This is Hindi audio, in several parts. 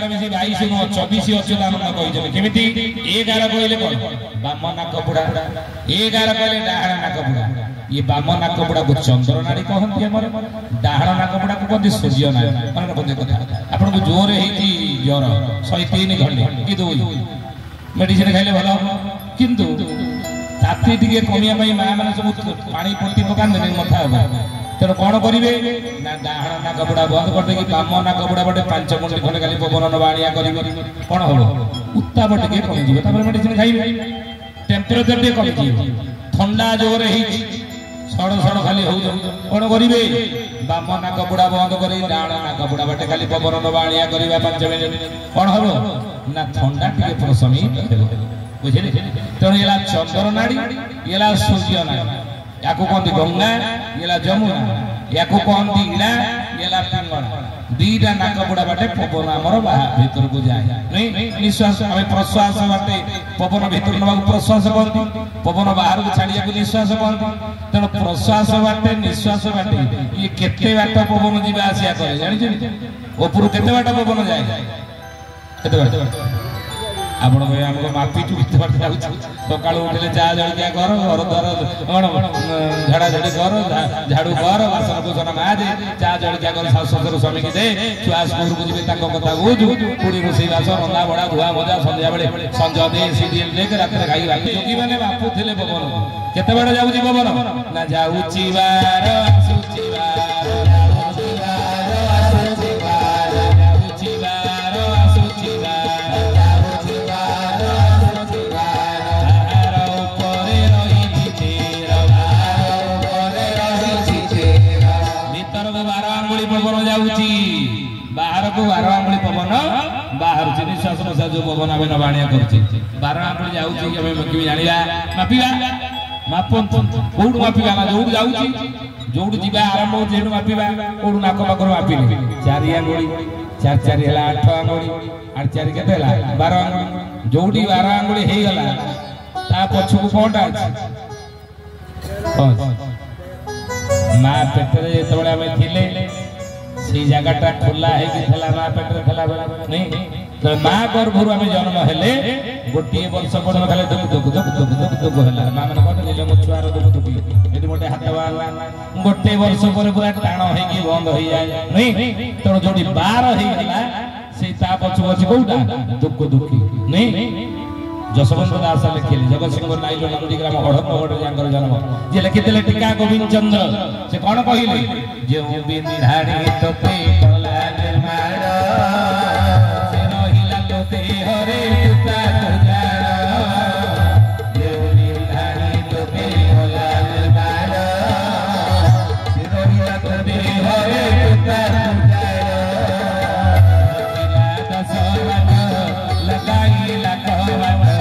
11 ମିଶି 22 नु 24 ଅଚ୍ୟୁତାନନ୍ଦ କହିଛନ୍ତି କେମିତି 11 କହିଲେ କଣ ବାମ ନାକ ବୁଢା 11 କହିଲେ ଡାହାଣ ନାକ ବୁଢା ये बाम नाक बुड़ा को चंद्र नाड़ी कहती हमर डाहाण नाक बुड़ा को कहती सूर्य नाड़ी मन रखते कथा आपन को जोर हेती ज्वर 103 घंटे कि दो मेडिसिन खाइले भलो किंतु ताती टिके कमिया पई मां माने सब पानी पट्टी पकान ने मथा हो तेरो कोन करिवे ना डाहाण नाक बुड़ा बंद कर दे कि बाम नाक बुड़ा बटे 5 मिनिट खने खाली पवन नबाणिया करिवे कोन हो उत्ताप टिके कमि जीव तापर मेडिसिन खाइबे टेम्परेचर टिके कमि जीव ठंडा जोर हेती सड़ सड़ खाली हो कौन करेंगे बाम नाक बुड़ा बंद कर डाण नाक बुड़ा बाटे खाली पवन नबाणिया करवा 5 मिनिट कौन हम ना ठंडा टे प्रशमी बुझे तेणु ये चंद्र नाड़ी ये सूर्य नाड़ी या कहते गंगा ये जमुना या कहते इड़ा ये पिंगला दीटा नाक बुड़ा बाटे पवन आमर भीतर को जाए नहीं निश्वास आम प्रश्वास बाटे पवन भीतर ना प्रश्वास कहती पवन बाहर को छाड़िया निश्वास कहती तेणु प्रश्वास बाटे निश्वास बाटे ये केते बाट पवन जीवा आसिया करे जानी ऊपर केते बाट पवन जाए केते बाट आपण हमको मापी केते बाट जाउ सकाळ उठले चा जळिया कर घर द्वार कोन झाड़ा झाड़ी कर झाड़ू कर बासन कुसन माजे चा जळिया कर ससुर स्वामी के दे छुआ स्कूल को जीवे ताको कथा बुझु पुडी रोसई बास रंधा बड़ा धुआ मजा संध्या बेले संजय दे सीरियल देख रात खाई बाकी जोगी माने बापू थिले पवन केते बड़ जाउची पवन ना जाउची बार आसुची बार बाहर को 12 आंगुली पवन बाहर निश्वास प्रश्वास जो पवन आम नबाणिया कर 12 आंगुली जाऊँगी जाना मापिबा मापन कौट मापिबा ना जो जाऊँगी जो जा आरंभ हो मापिबा कौट नाक पाखर मापिले 4 आंगुली 4 4 है 8 आंगुली 8 4 के 12 आंगुली जो 12 आंगुली हो गला पछक कौटा माँ पेटे जो से जगटा खोला है माँ पेटे नहीं तो माँ गर्भर आम जन्म हेले गोटे वर्ष पर्यटन खाली दुख दुख दुख दुख दुख दुख है माँ मैंने कहते मो छुआर दुख दुखी ये गोटे हाथ गोटे वर्ष पर पूरा टाण हो बंद हो जाए नहीं तेणु जो 12 होगा से पछु पछु कौटा दुख दुखी नहीं जशवंत दास लिखिले जगत सिंह नाइलो नंदीग्राम अड़पगढ़ जाकर जन्म जे लिखिले टीका गोविंद चंद्र से कौन कहले जे बिंधाणी तोते कला निर्माण से रहिला तोते हरे तुता तुजाण जे बिंधाणी तोते कला निर्माण से रहिला तोते हरे तुता तुजाण दसवान लगाई लाखवान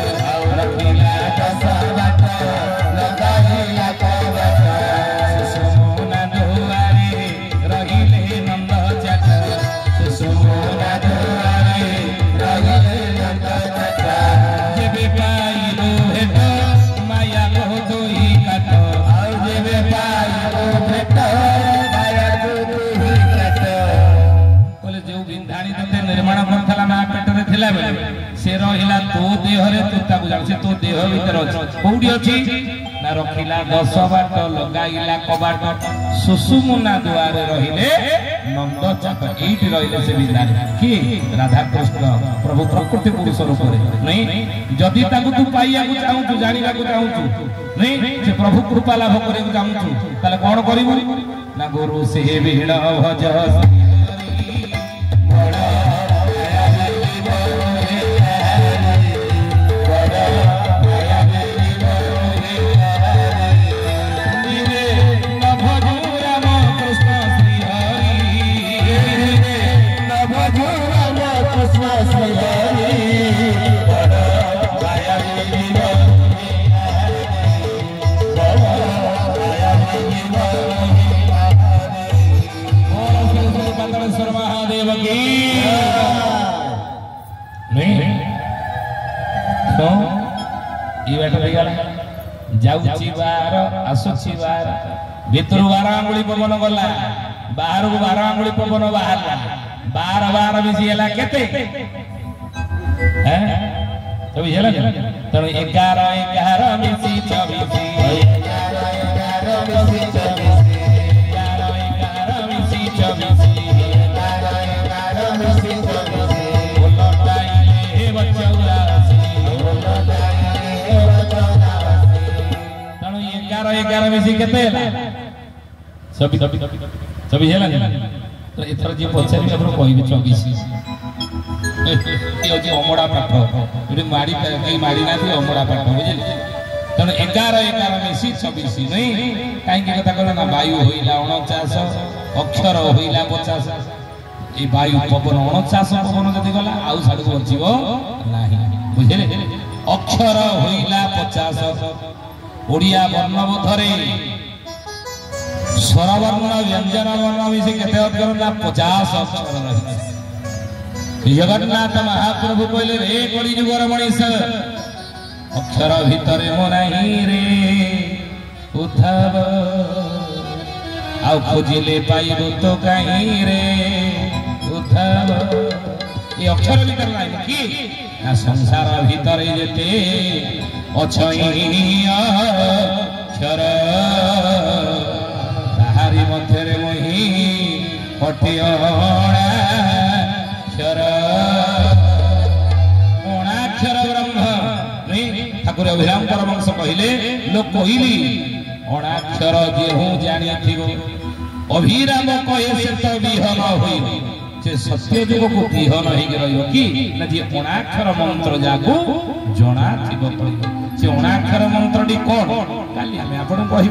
से रहिला तो देहरे तुता को जान से तो देह भीतर कोडी अछि ना रखिला 10 बाट लगाइला कबाट सुसुमुना द्वारे रहिले नंद चाप एठी रहिले से विधान कि राधा कृष्ण प्रभु प्रकृति पुरुष रूप रे नहीं जदी ताकू तू पाइया को चाहू तू जानिला को चाहू नहीं से प्रभु कृपा लाभ करे को चाहू ताले कोन करिवु ना गुरु से भीड़ भज जाउची बार आसुची बार भीतर 12 आंगुली पवन गला बाहर को 12 आंगुली पवन बाहरला 12 12 मिसी हला केते हैं तो बुझला तेणु 11 11 मिसी 24 11 मिसी केते सभी हेला तो एथर जे पछारी आपण कहबे 24 ये जे अमड़ा पाठ एटी माडी कई माडी नाथि अमड़ा पाठ बुझिले तने 11 11 मिसी 26 नहीं काई के कथा कहला ना वायु होइला 49 अक्षर होइला 50 ए वायु पवन 49 पवन जदी गला आउ साडू बचिबो नाही बुझिले अक्षर होइला 50 ओडिया वर्णबोधरे स्वरवर्ण व्यंजन वर्ण मिसी केते अक्षर ना 50 अक्षर रही जगन्नाथ महाप्रभु कहले रे कली जुगर मनीष अक्षर भितरे मो नाही रे उद्धव आउ खोजिले पाइबो तो काई रे उद्धव ये अक्षर भीतर नाही की ना संसार भीतरे जेते अक्षर ताहारी मध्यरे मोहि पठियणाक्षर अणाक्षर ब्रह्म ठाकुर अभिराम परमहंस कहले लोक कहली अणाक्षर जेहू जानिथिबो अभिराम कहे से तो विहन होई से सत्य जुग को विहन होई रहियो कि ना जे अणाक्षर मंत्र जाको जणा थिबो से अणाक्षर मंत्रटी कोन काली हमें आपण कहि